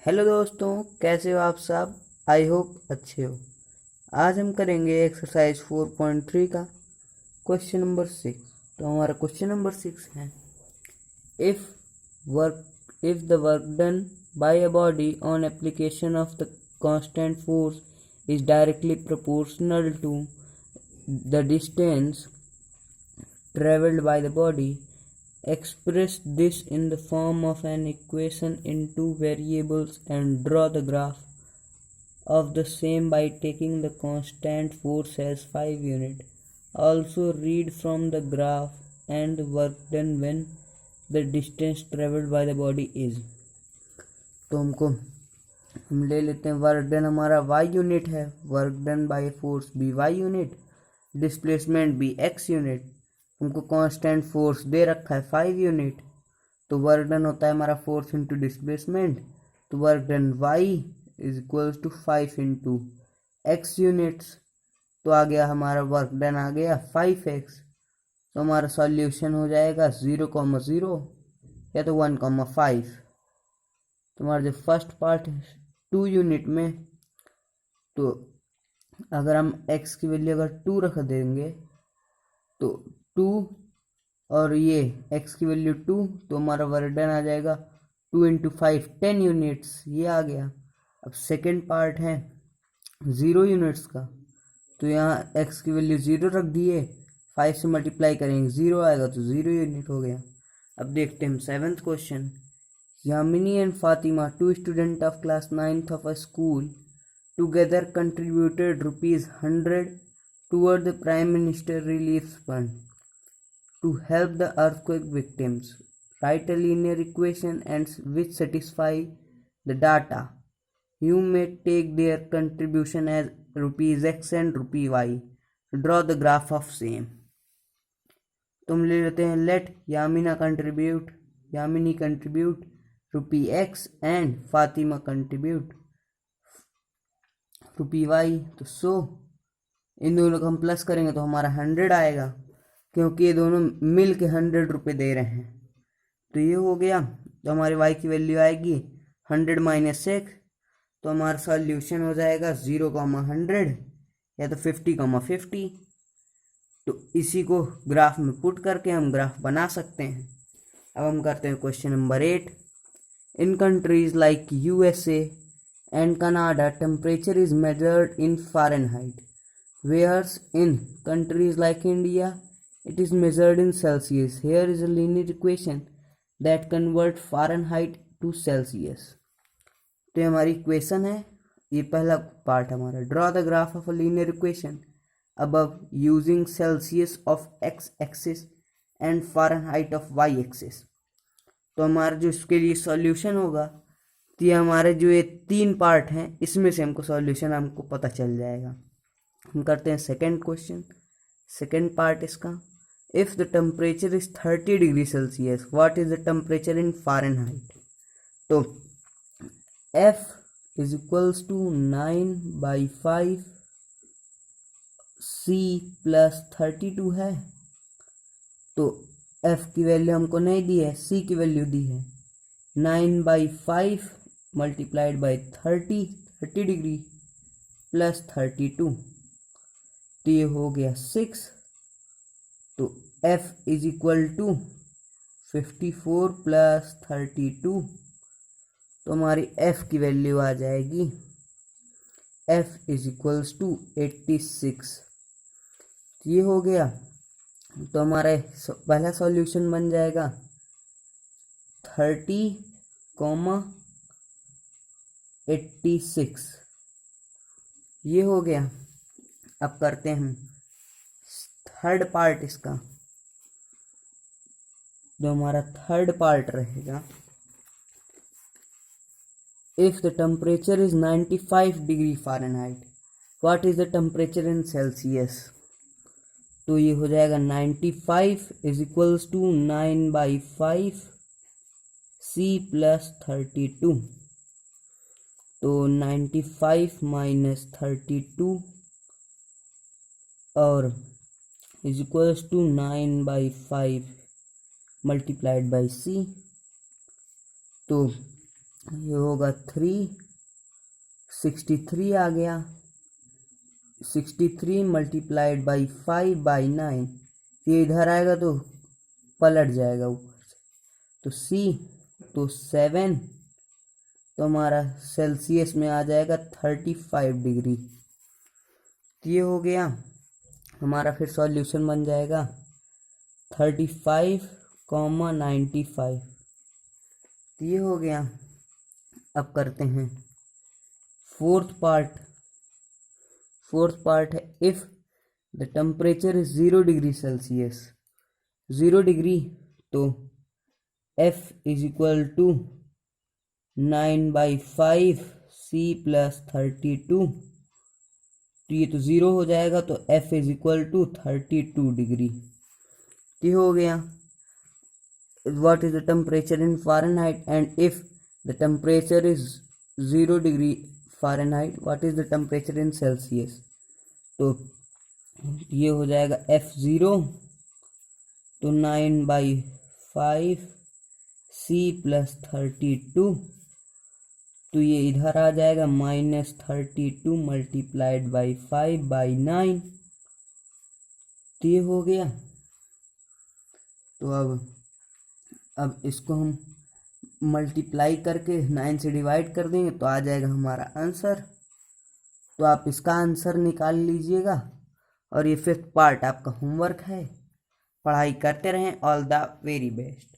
Hello दोस्तों, कैसे हो आप सब। आई होप अच्छे हो। आज हम करेंगे एक्सरसाइज 4.3 का क्वेश्चन नंबर 6। तो हमारा क्वेश्चन नंबर 6 है, if work if the work done by a body on application of the constant force is directly proportional to the distance traveled by the body. Express this in the form of an equation in two variables and draw the graph of the same by taking the constant force as 5 unit. Also read from the graph and the work done when the distance traveled by the body is. तो हम ले लेते हैं work done हमारा y unit है, work done by force भी y unit, displacement भी x unit. हमको कांस्टेंट फोर्स दे रखा है 5 यूनिट, तो वर्क डन होता है हमारा फोर्स इंटू डिस्प्लेसमेंट। तो work done y is equals to 5 into X units. तो आ गया हमारा वर्क डन आ गया 5x। तो हमारा सॉल्यूशन हो जाएगा 0,0 या तो 1,5। तो हमारा जो फर्स्ट पार्ट है 2 यूनिट में, तो अगर हम x की वैल्यू अगर 2 रख देंगे तो 2 और ये x की वैल्यू 2, तो हमारा वर्क डन आ जाएगा 2 इंटू 5 10 यूनिट्स, ये आ गया। अब सेकेंड पार्ट है 0 यूनिट्स का, तो यहाँ x की वैल्यू 0 रख दिए, 5 से मल्टीप्लाई करेंगे 0 आएगा तो 0 यूनिट हो गया। अब देखते हैं 7th question. Yamini and Fatima, two students of class 9th of a school, together contributed rupees 100 toward the Prime Minister Relief Fund to help the earthquake victims. Write a linear equation and which satisfy the data. You may take their contribution as rupees x and rupee y. Draw the graph of same. तुम ले लेते हैं let Yamini contribute rupee x and Fatima contribute rupee y। तो इन दोनों को हम plus करेंगे तो हमारा 100 आएगा, क्योंकि ये दोनों मिल के 100 रुपये दे रहे हैं। तो ये हो गया। तो हमारे y की वैल्यू आएगी 100 माइनस 6। तो हमारा सॉल्यूशन हो जाएगा 0,100 या तो 50,50। तो इसी को ग्राफ में पुट करके हम ग्राफ बना सकते हैं। अब हम करते हैं question number 8। In countries like USA and Canada, temperature is measured in Fahrenheit, whereas in countries like India, it is measured in Celsius. Here is a linear equation that converts Fahrenheit to Celsius. तो ये हमारी equation है, ये पहला part हमारा। Draw the graph of a linear equation above using Celsius of x axis and Fahrenheit of y axis। तो हमारा जो इसके लिए सॉल्यूशन होगा, तो ये हमारे जो ये 3 पार्ट हैं इसमें से हमको सॉल्यूशन हमको पता चल जाएगा। हम करते हैं सेकंड क्वेश्चन। सेकंड पार्ट इसका, if the temperature is 30 degree Celsius, what is the temperature in Fahrenheit. तो F is equals to 9/5 C plus 32 है। तो F की वैल्यू हमको नहीं दी है, C की वैल्यू दी है। 9/5 मल्टीप्लाइड बाई 30 डिग्री प्लस 32, तो ये हो गया 6। तो F is equal to 54 plus 32, तो हमारी F की वैल्यू आ जाएगी F इज इक्वल्स टू 86। तो ये हो गया। तो हमारा पहला सॉल्यूशन बन जाएगा 30,86, ये हो गया। अब करते हैं हम थर्ड पार्ट इसका। जो हमारा थर्ड पार्ट रहेगा, if the temperature is 95 degree Fahrenheit, what is the temperature in Celsius. तो ये हो जाएगा 95 is equals to 9/5 C plus 32। तो 95 माइनस 32 और is equals to 9/5 multiplied by C। तो ये होगा 363 आ गया। 63 मल्टीप्लाइड बाई 5/9, ये इधर आएगा तो पलट जाएगा ऊपर से, तो C तो 7, तो हमारा सेल्सियस में आ जाएगा 35 डिग्री। तो ये हो गया हमारा, फिर सॉल्यूशन बन जाएगा 35,95। तो ये हो गया। अब करते हैं फोर्थ पार्ट है if the temperature is 0 degree Celsius, 0 degree, तो F is equal to 9/5 C plus 32, तो ये तो 0 हो जाएगा, तो F is equal to 32 degree. ये हो गया। What is the temperature in Fahrenheit, and if the temperature is 0 degree Fahrenheit, what is the temperature in Celsius? तो ये हो जाएगा F0 तो 9/5 C प्लस 32, तो ये इधर आ जाएगा -32 मल्टीप्लाइड बाई 5/9, तो ये हो गया। तो अब इसको हम मल्टीप्लाई करके 9 से डिवाइड कर देंगे तो आ जाएगा हमारा आंसर। तो आप इसका आंसर निकाल लीजिएगा, और ये 5th पार्ट आपका होमवर्क है। पढ़ाई करते रहें। All the very best.